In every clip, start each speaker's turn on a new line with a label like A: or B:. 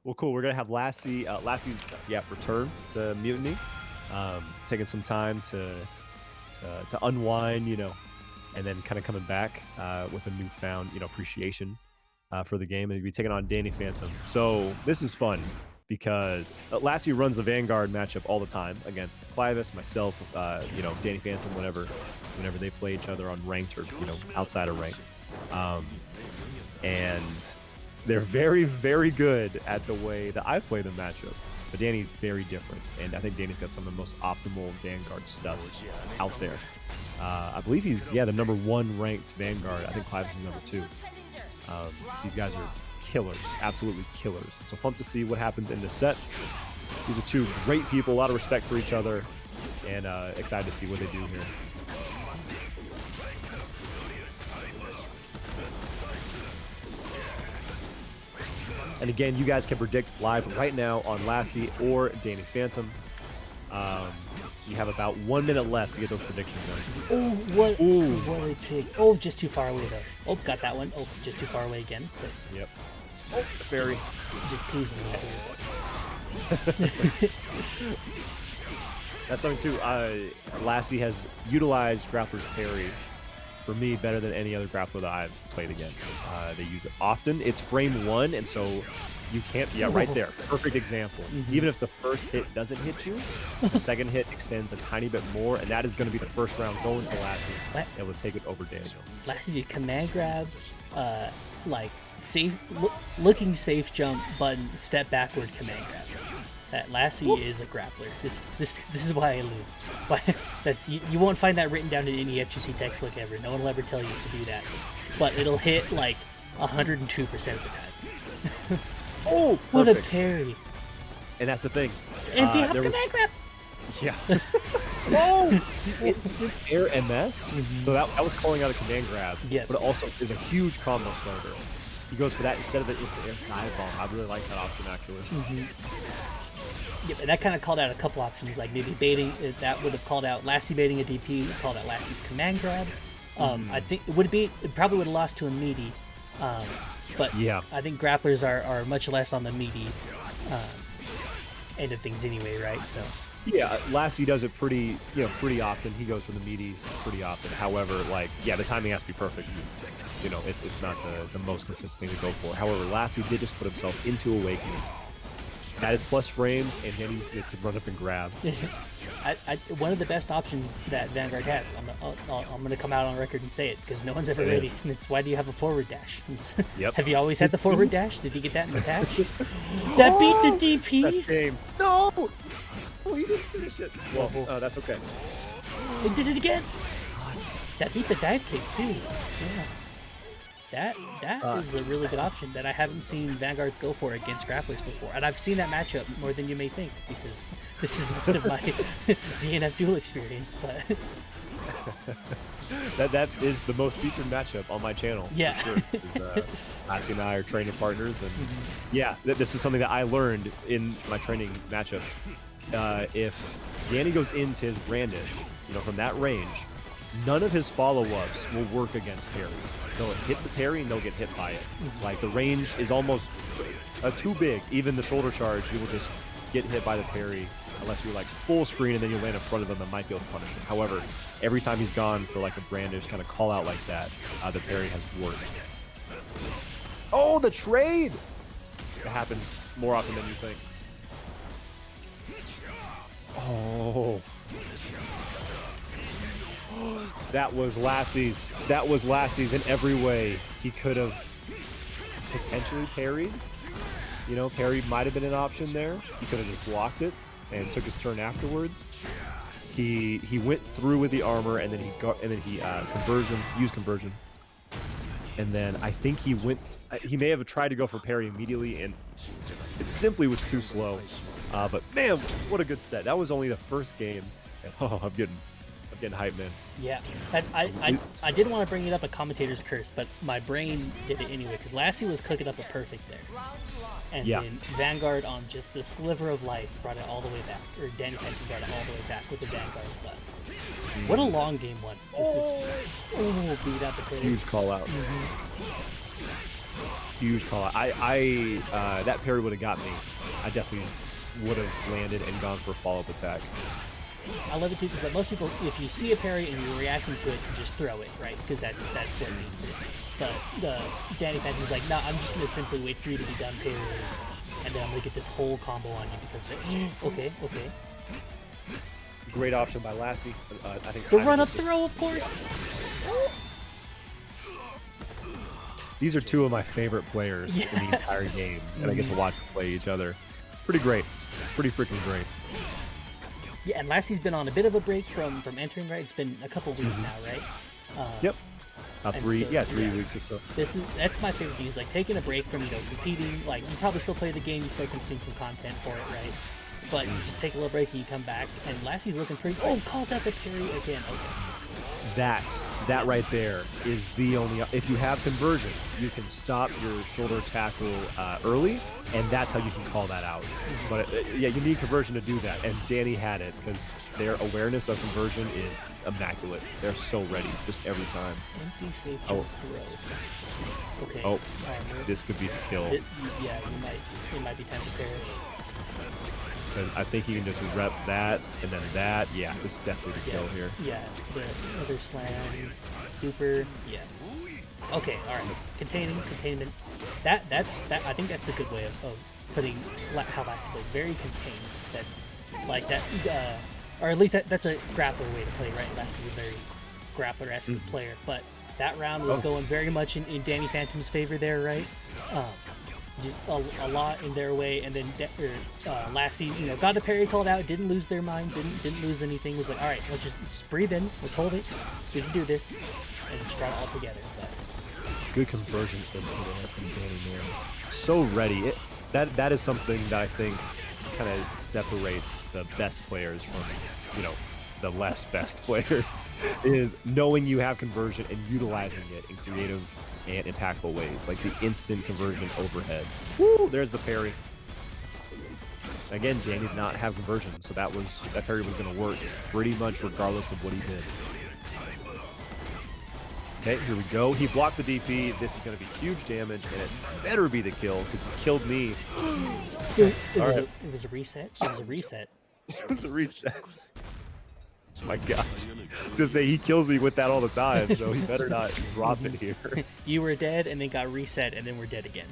A: Well, cool. We're gonna have Lassie's return to Mutiny, taking some time to unwind, and then kind of coming back with a newfound, appreciation for the game, and he'll be taking on Danny Phantom. So this is fun because Lassie runs the Vanguard matchup all the time against Clivis, myself, Danny Phantom, whenever they play each other on ranked or outside of ranked, and they're very, very good at the way that I play the matchup. But Danny's very different, and I think Danny's got some of the most optimal Vanguard stuff out there. I believe he's the number 1 ranked Vanguard. I think Clivis is number 2. These guys are killers, absolutely killers. So pumped to see what happens in this set. These are 2 great people, a lot of respect for each other, and excited to see what they do here. And again, you guys can predict live right now on Lassie or Danny Phantom. You have about 1 minute left to get those predictions done.
B: What a kick. Oh, just too far away, though. Oh, got that one. Oh, just too far away again.
A: Yep. Oh, the fairy.
B: Just teasing a little bit.
A: That's something, too. Lassie has utilized Grappler's parry, for me, better than any other grappler that I've played against. They use it often. It's frame 1, and so you can't... Yeah, right there. Perfect example. Even if the first hit doesn't hit you, the second hit extends a tiny bit more, and that is going to be the first round going to Lassie. Able to take it over Daniel.
B: Lassie did command grab, safe, looking safe jump button, step backward command grab. That Lassie is a grappler. This is why I lose. But you won't find that written down in any FGC textbook ever. No one will ever tell you to do that. But it'll hit like 102% of the time.
A: Oh, perfect.
B: What a parry!
A: And that's the thing.
B: And you have command grab.
A: Yeah. Oh, it's air MS. So that was calling out a command grab.
B: Yes.
A: But it also is a huge combo starter. He goes for that instead of the instant air dive bomb. I really like that option actually.
B: Yeah, but that kind of called out a couple options, like maybe baiting. That would have called out Lassie baiting a DP. Called out Lassie's command grab. I think it probably would have lost to a meaty. But yeah, I think grapplers are much less on the meaty end of things anyway, right? So
A: yeah, Lassie does it pretty often. He goes for the meaties pretty often. However, the timing has to be perfect. It's not the most consistent thing to go for. However, Lassie did just put himself into Awakening. That is plus frames, and then he's to run up and grab.
B: One of the best options that Vanguard has. I'm going to come out on record and say it because no one's ever ready. And it's why do you have a forward dash?
A: Yep.
B: Have you always had the forward dash? Did you get that in the patch? That beat the DP.
A: That shame. No. Oh, you didn't finish it. Well, that's okay.
B: It did it again. That beat the dive kick too. Yeah. That is a really good option that I haven't seen Vanguards go for against grapplers before. And I've seen that matchup more than you may think because this is most of my DNF Duel experience. But
A: that is the most featured matchup on my channel.
B: Yeah.
A: For sure. Lassie and I are training partners. And yeah, this is something that I learned in my training matchup. If Danny goes into his brandish, from that range, none of his follow-ups will work against parries. They'll hit the parry and they'll get hit by it. Like the range is almost too big. Even the shoulder charge, you will just get hit by the parry unless you're full screen and then you land in front of him and might be able to punish him. However, every time he's gone for a brandish kind of call out like that, the parry has worked. Oh, the trade! It happens more often than you think. Oh. That was Lassie's. That was Lassie's in every way. He could have potentially parried. Parry might have been an option there. He could have just blocked it and took his turn afterwards. He went through with the armor and then used conversion. And then I think he may have tried to go for parry immediately and it simply was too slow. But man, what a good set. That was only the first game. And, I'm getting hyped, man.
B: Yeah, I did want to bring it up a commentator's curse, but my brain did it anyway because Lassie was cooking up a perfect there, and then Vanguard on just the sliver of life brought it all the way back, or Danny Phantom brought it all the way back with the Vanguard. But what a long game one! This is beat out the parry.
A: Huge call out. huge call out. That parry would have got me. I definitely would have landed and gone for a follow-up attack.
B: I love it too because like most people, if you see a parry and you're reacting to it, you just throw it, right? Because that's what it needs. But Danny Phantom's like, no, I'm just gonna simply wait for you to be done parrying, and then I'm gonna get this whole combo on you because okay.
A: Great option by Lassie. I think
B: the run-up throw, of course.
A: These are two of my favorite players in the entire game, and I get to watch them play each other. Pretty great. Pretty freaking great.
B: Yeah, and Lassie's been on a bit of a break from entering, right? It's been a couple weeks now, right?
A: Yep. 3
B: so,
A: weeks or so.
B: That's my favorite thing, is like taking a break from, competing. Like, you probably still play the game, you still consume some content for it, right? But you just take a little break and you come back, and Lassie's looking pretty. Oh, calls out the parry again. Okay.
A: That right there is the only. If you have conversion, you can stop your shoulder tackle early, and that's how you can call that out. But yeah, you need conversion to do that, and Danny had it because their awareness of conversion is immaculate. They're so ready, just every time.
B: Empty safe jump throw. Okay.
A: Oh, this could be the kill.
B: It might be time to perish.
A: I think he can just rep that, and then that. Yeah, this is definitely the kill here.
B: Yeah, the other slam, super. Yeah. Okay, all right. Containment. That's I think that's a good way of putting how Lassie plays. Very contained. That's like that, or at least that's a grappler way to play, right? Lassie's a very grappler-esque player, but that round was going very much in Danny Phantom's favor there, right? Just a lot in their way, and then Lassie, got the parry called out, didn't lose their mind, didn't lose anything. Was like, all right, let's just breathe in, let's hold it, we can do this, and just brought it all together. But
A: good conversion instant from Danny, man. So ready. That is something that I think kind of separates the best players from the less best players, is knowing you have conversion and utilizing it in creative and impactful ways, like the instant conversion overhead. Woo! There's the parry. Again, Danny did not have conversion, so that parry was going to work pretty much regardless of what he did. Okay, here we go. He blocked the DP. This is going to be huge damage, and it better be the kill because he killed me.
B: It was a reset. It was a reset.
A: It was a reset. My God. To say he kills me with that all the time, so he better not drop it here.
B: You were dead and then got reset and then we're dead again.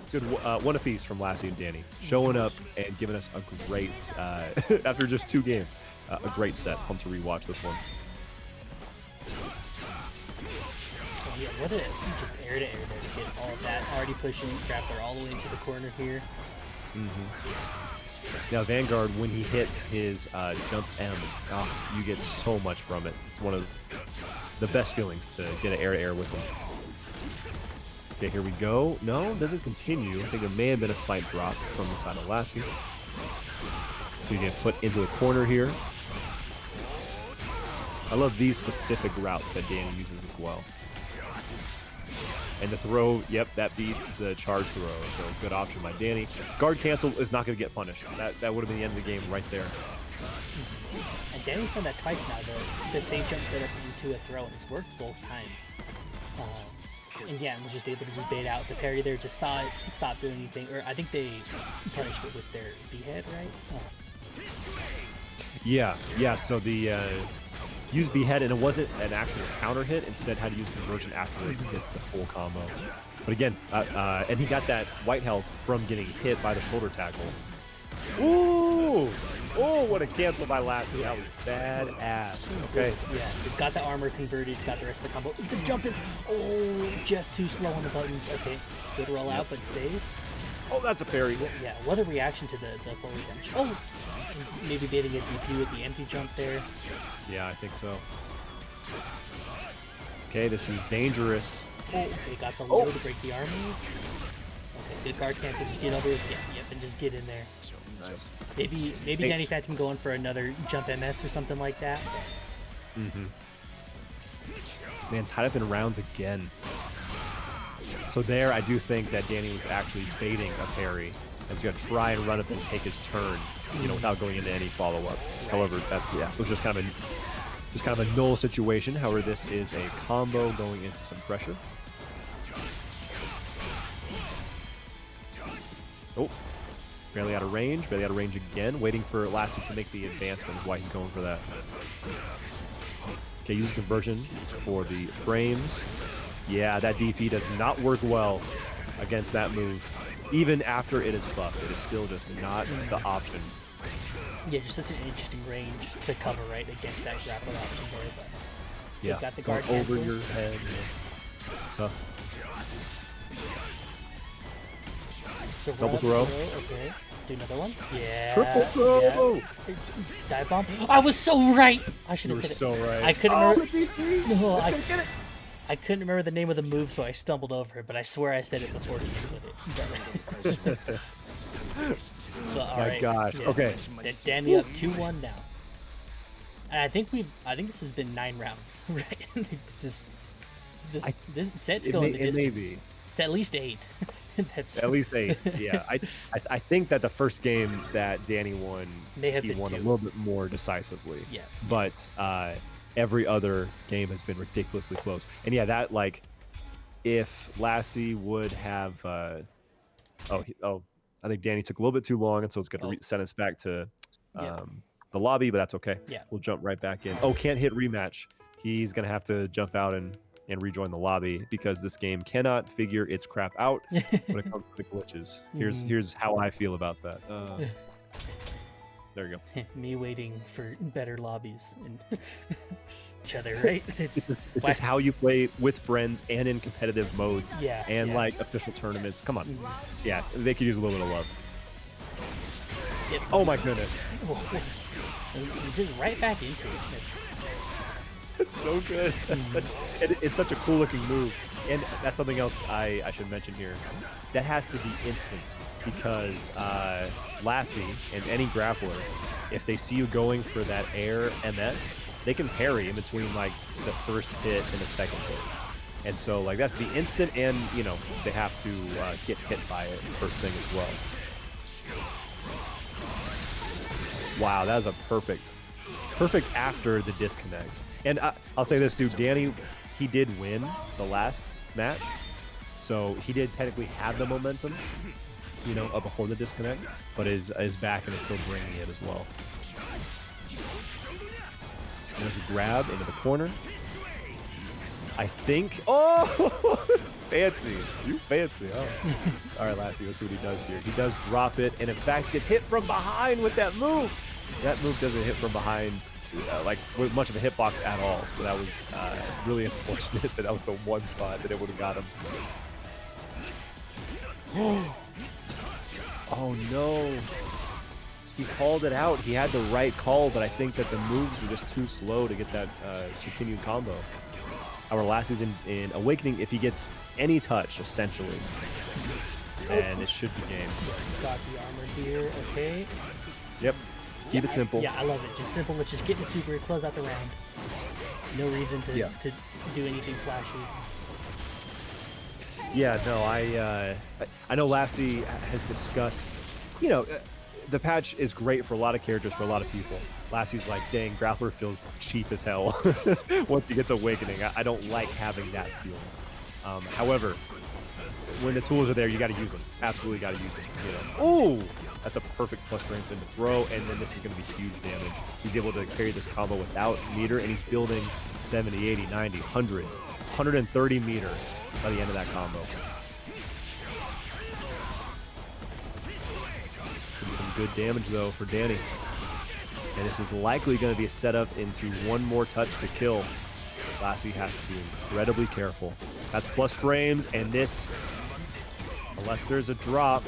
A: Good one apiece from Lassie and Danny, showing up and giving us a great, after just 2 games, a great set. Pumped to rewatch this one.
B: Oh, yeah, what a just air to air there to get all of that. Already pushing Grappler all the way into the corner here.
A: Now Vanguard, when he hits his jump M, you get so much from it. It's one of the best feelings to get an air-to-air with him. Okay, here we go. No, doesn't continue. I think it may have been a slight drop from the side of Lassie. So you get put into the corner here. I love these specific routes that Danny uses as well. And the throw, yep, that beats the charge throw. So good option by Danny. Guard cancel is not going to get punished. That would have been the end of the game right there.
B: And Danny's done that twice now. The safe jump set up into a throw, and it's worked both times. And yeah, was just able to just bait out the parry there. Just saw it, stop doing anything. Or I think they punished it with their behead, right?
A: Yeah. So the used behead, and it wasn't an actual counter hit. Instead, had to use conversion afterwards to get the full combo. But again, and he got that white health from getting hit by the shoulder tackle. Ooh! Oh, what a cancel by Lassie. That was badass. Okay.
B: Yeah, just got the armor converted, got the rest of the combo. The jumping. Oh, just too slow on the buttons. Okay, good roll out, but save.
A: Oh, that's a parry.
B: Yeah, what a reaction to the full redemption. Oh, maybe baiting a DP with the empty jump there.
A: Yeah, I think so. Okay, this is dangerous.
B: Oh, okay, got the low to break the armor. Okay, good guard cancel. Just get over it. Yep, and just get in there.
A: Nice.
B: Maybe Danny Phantom going for another jump MS or something like that.
A: Man, tied up in rounds again. So there, I do think that Danny was actually baiting a parry. And he's going to try and run up and take his turn, without going into any follow-up. However, it was just kind of a null situation. However, this is a combo going into some pressure. Oh, barely out of range. Barely out of range again. Waiting for Lassie to make the advancement is why he's going for that. Okay, use conversion for the frames. Yeah, that DP does not work well against that move. Even after it is buffed, it is still just not the option.
B: Yeah, just such an interesting range to cover right against that grapple option there. But
A: yeah,
B: got the guard
A: over
B: cancel.
A: your head. Yeah. It's tough.
B: The
A: Double
B: run-up
A: throw.
B: Okay. Do another one. Yeah.
A: Triple throw.
B: Yeah. Dive bomb. I was so right. I should
A: You
B: have
A: were
B: said it.
A: so right.
B: I couldn't
A: Oh,
B: remember.
A: the DP.
B: No,
A: Let's go get it.
B: I couldn't remember the name of the move, so I stumbled over it. But I swear I said it before he ended it. So, all
A: My
B: right.
A: gosh.
B: Yeah.
A: Okay.
B: Danny up 2-1 now. And I think this has been 9 rounds, right? this set's going the
A: It
B: distance.
A: may be.
B: It's at least 8. That's
A: At least 8. Yeah. I think that the first game that Danny won,
B: May have
A: he
B: been
A: won
B: 2.
A: a little bit more decisively.
B: Yeah.
A: But every other game has been ridiculously close. And yeah, that like, if Lassie would have, I think Danny took a little bit too long, and so it's going to send us back to the lobby, but that's okay.
B: Yeah.
A: We'll jump right back in. Oh, can't hit rematch. He's going to have to jump out and rejoin the lobby because this game cannot figure its crap out when it comes to the glitches. Here's how I feel about that. There you go.
B: Me waiting for better lobbies and each other, right?
A: It's just how you play with friends and in competitive modes.
B: Yeah,
A: And
B: yeah.
A: like official tournaments. Come on. Yeah, they could use a little bit of love.
B: Yep.
A: Oh my goodness.
B: Just right back into it.
A: It's so good. It's such a cool looking move. And that's something else I should mention here. That has to be instant because Lassie and any grappler, if they see you going for that air MS, they can parry in between like the first hit and the second hit. And so like that's the instant, and you know they have to get hit by it first thing as well. Wow, that was a perfect after the disconnect. And I'll say this too, Danny, he did win the last match, so he did technically have the momentum, you know, before the disconnect, but is back and is still bringing it as well. There's a grab into the corner. I think. Oh, fancy! You fancy, huh? All right, Lassie, let's see what he does here. He does drop it, and in fact gets hit from behind with that move. That move doesn't hit from behind like with much of a hitbox at all. So that was really unfortunate that was the one spot that it would have got him. Oh no! He called it out. He had the right call, but I think that the moves were just too slow to get that continued combo. Our Lassie's in Awakening if he gets any touch, essentially. And it should be game.
B: Got the armor here, okay.
A: Yep. Keep it simple.
B: Yeah, I love it. Just simple. Let's just get in the super, close out the round. No reason to do anything flashy.
A: Yeah, no, I know Lassie has discussed, you know, the patch is great for a lot of characters, for a lot of people. Lassie's like, dang, Grappler feels cheap as hell once he gets Awakening. I don't like having that feeling. However, when the tools are there, you got to use them. Absolutely got to use them. You know. Oh, that's a perfect plus range in to throw, and then this is going to be huge damage. He's able to carry this combo without meter, and he's building 70, 80, 90, 100, 130 meter by the end of that combo. Some good damage though for Danny, and this is likely going to be a setup into one more touch to kill. Lassie has to be incredibly careful. That's plus frames, and this, unless there's a drop.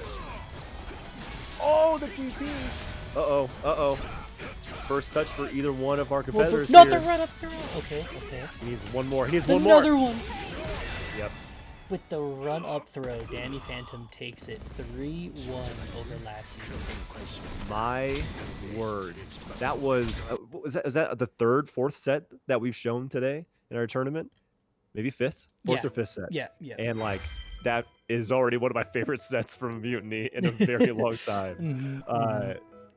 A: Oh, the TP! Uh-oh. First touch for either one of our competitors
B: Not
A: here.
B: the run up throw. Okay.
A: He needs one more. He needs one more.
B: Another one.
A: Yep.
B: With the run up throw, Danny Phantom takes it 3-1 over Lassie.
A: My word. That was, was that the third, fourth set that we've shown today in our tournament? Maybe fifth? Fourth or fifth set.
B: Yeah.
A: And like, that is already one of my favorite sets from Mutiny in a very long time.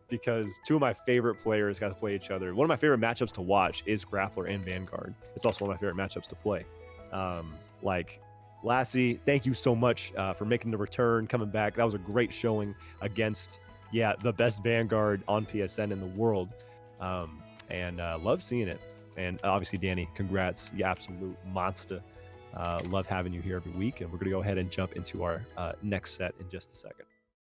A: Because two of my favorite players got to play each other. One of my favorite matchups to watch is Grappler and Vanguard. It's also one of my favorite matchups to play. Like, Lassie, thank you so much for making the return, coming back. That was a great showing against, the best Vanguard on PSN in the world. And love seeing it. And obviously, Danny, congrats. You absolute monster. Love having you here every week. And we're going to go ahead and jump into our next set in just a second.